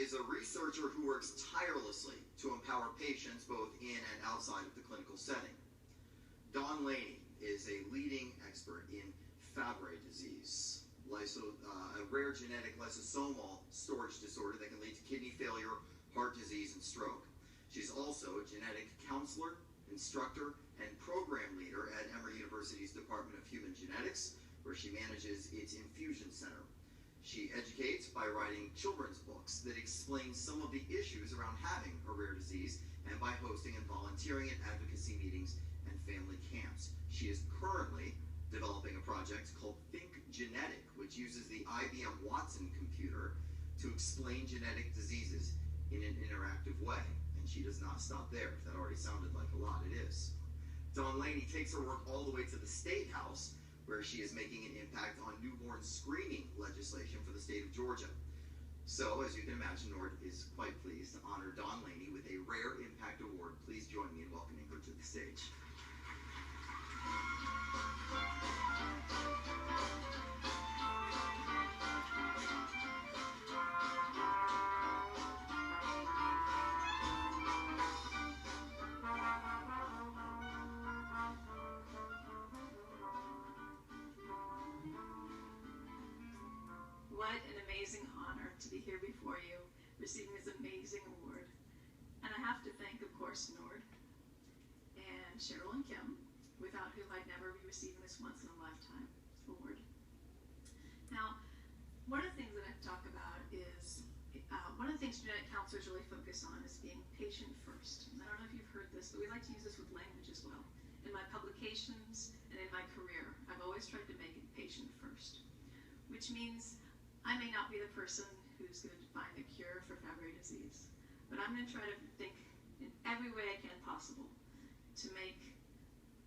is a researcher who works tirelessly to empower patients both in and outside of the clinical setting. Dawn Laney is a leading expert in Fabry disease, a rare genetic lysosomal storage disorder that can lead to kidney failure, heart disease, and stroke. She's also a genetic counselor, instructor, and program leader at Emory University's Department of Human Genetics, where she manages its infusion center. She educates by writing children's books that explain some of the issues around having a rare disease, and by hosting and volunteering at advocacy meetings and family camps. She is currently developing a project called ThinkGenetic, which uses the IBM Watson computer to explain genetic diseases in an interactive way. And she does not stop there. If that already sounded like a lot, it is. Dawn Laney takes her work all the way to the State House, where she is making an impact on newborn screening legislation for the state of Georgia. So, as you can imagine, NORD is quite pleased to honor Dawn Laney with a Rare Impact Award. Please join me in welcoming her to the stage. What an amazing honor to be here before you, receiving this amazing award. And I have to thank, of course, NORD and Cheryl and Kim, without whom I'd never be receiving this once-in-a-lifetime award. Now, one of the things that I talk about is, one of the things genetic counselors really focus on is being patient first. And I don't know if you've heard this, but we like to use this with language as well. In my publications and in my career, I've always tried to make it patient first, which means I may not be the person who's going to find a cure for Fabry disease, but I'm going to try to think in every way I can possible to make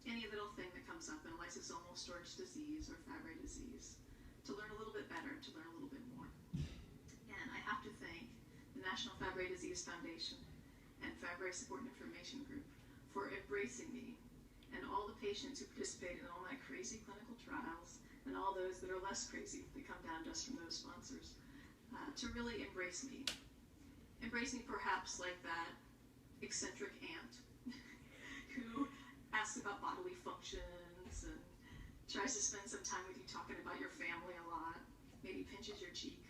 any little thing that comes up in lysosomal storage disease or Fabry disease to learn a little bit better, to learn a little bit more. And I have to thank the National Fabry Disease Foundation and Fabry Support and Information Group for embracing me and all the patients who participated in all my crazy clinical trials and all those that are less crazy that come down just from those sponsors, to really embrace me. Embrace me perhaps like that eccentric aunt who asks about bodily functions and tries to spend some time with you talking about your family a lot, maybe pinches your cheek.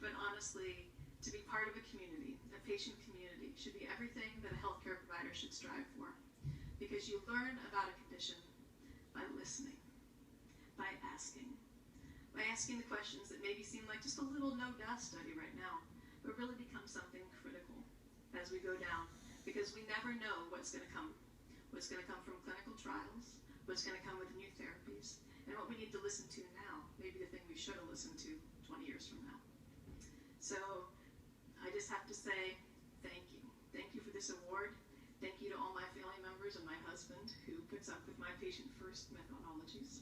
But honestly, to be part of a community, a patient community, should be everything that a healthcare provider should strive for. Because you learn about a condition by listening. By asking the questions that maybe seem like just a little no-DAS study right now, but really become something critical as we go down, because we never know what's going to come. What's going to come from clinical trials, what's going to come with new therapies, and what we need to listen to now, maybe the thing we should have listened to 20 years from now. So I just have to say thank you. Thank you for this award. Thank you to all my family members and my husband who puts up with my patient-first methodologies.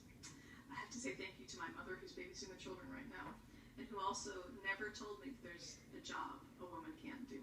I have to say thank you to my mother who's babysitting the children right now, and who also never told me that there's a job a woman can't do.